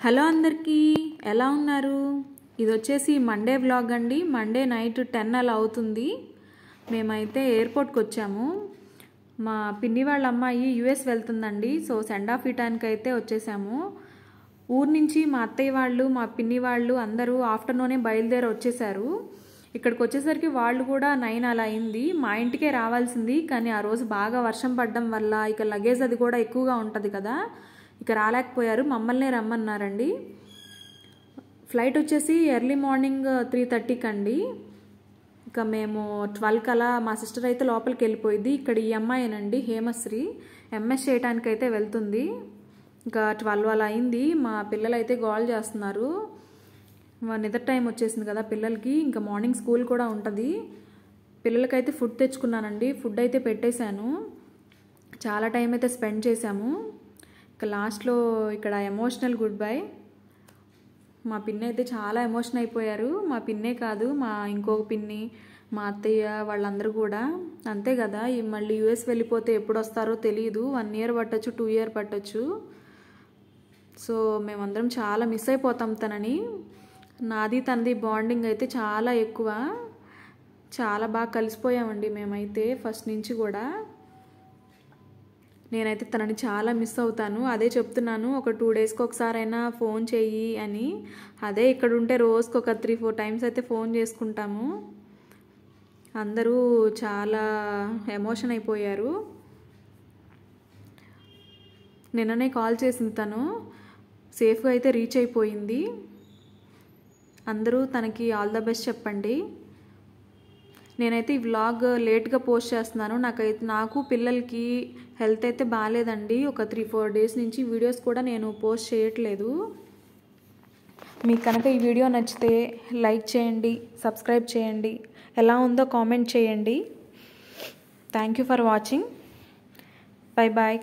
Hello అందరికీ ఎలా ఉన్నారు? ఇది వచ్చేసి మండే వ్లాగ్ అండి. మండే నైట్ 10 అలా అవుతుంది. మేమైతే ఎయిర్పోర్ట్కి వచ్చాము. మా పిన్ని వాళ్ళ అమ్మాయి యుఎస్ వెళ్తుందండి. సో సెండ్ ఆఫ్ ఇవ్వడానికి అయితే వచ్చేసాము. ఊరు నుంచి మా అత్తయ్య వాళ్ళు మా పిన్ని వాళ్ళు అందరూ ఆఫ్టర్నూనే బయలుదేరి వచ్చేసారు. ఇక్కడికి వచ్చేసరికి వాళ్ళు కూడా 9 అలా అయింది. మా ఇంటికే రావాల్సింది, కానీ ఆ రోజు బాగా వర్షం పడడం వల్ల ఇక లగేజ్ అది కూడా ఎక్కువగా ఉంటుంది కదా, ఇక రాలేకపోయారు. మమ్మల్నే రమ్మన్నారండి. ఫ్లైట్ వచ్చేసి ఎర్లీ మార్నింగ్ 3:30కి అండి. ఇక మేము 12 అలా మా సిస్టర్ అయితే లోపలికి వెళ్ళిపోయింది. ఇక్కడ ఈ అమ్మాయినండి, హేమశ్రీ, ఎంఎస్ చేయడానికి అయితే వెళ్తుంది. ఇంకా 12 అలా అయింది. మా పిల్లలు అయితే గోల్ చేస్తున్నారు. నిద్ర టైం వచ్చేసింది కదా పిల్లలకి, ఇంకా మార్నింగ్ స్కూల్ కూడా ఉంటుంది. పిల్లలకైతే ఫుడ్ తెచ్చుకున్నానండి. ఫుడ్ అయితే పెట్టేశాను. చాలా టైం అయితే స్పెండ్ చేశాము. ఇక లాస్ట్లో ఇక్కడ ఎమోషనల్ గుడ్ బై. మా పిన్ని అయితే చాలా ఎమోషన్ అయిపోయారు. మా పిన్నే కాదు, మా ఇంకొక పిన్ని, మా అత్తయ్య వాళ్ళందరూ కూడా అంతే కదా. మళ్ళీ యూఎస్ వెళ్ళిపోతే ఎప్పుడు వస్తారో తెలియదు. 1 ఇయర్ పట్టచ్చు, 2 ఇయర్ పట్టచ్చు. సో మేమందరం చాలా మిస్ అయిపోతాం తనని. నాది తనది బాండింగ్ అయితే చాలా ఎక్కువ. చాలా బాగా కలిసిపోయామండి మేమైతే ఫస్ట్ నుంచి కూడా. నేనైతే తనని చాలా మిస్ అవుతాను. అదే చెప్తున్నాను, ఒక 2 డేస్కి ఒకసారైనా ఫోన్ చెయ్యి అని. అదే ఇక్కడ ఉంటే రోజుకి ఒక 3-4 టైమ్స్ అయితే ఫోన్ చేసుకుంటాము. అందరూ చాలా ఎమోషన్ అయిపోయారు. నిన్ననే కాల్ చేసింది తను. సేఫ్గా అయితే రీచ్ అయిపోయింది. అందరూ తనకి ఆల్ ద బెస్ట్ చెప్పండి. నేనైతే ఈ వ్లాగ్ లేట్గా పోస్ట్ చేస్తున్నాను. నాకు పిల్లలకి హెల్త్ అయితే బాగాలేదండి. ఒక 3-4 డేస్ నుంచి వీడియోస్ కూడా నేను పోస్ట్ చేయట్లేదు. మీకు కనుక ఈ వీడియో నచ్చితే లైక్ చేయండి, సబ్స్క్రైబ్ చేయండి, ఎలా ఉందో కామెంట్ చేయండి. Thank you for watching. Bye bye.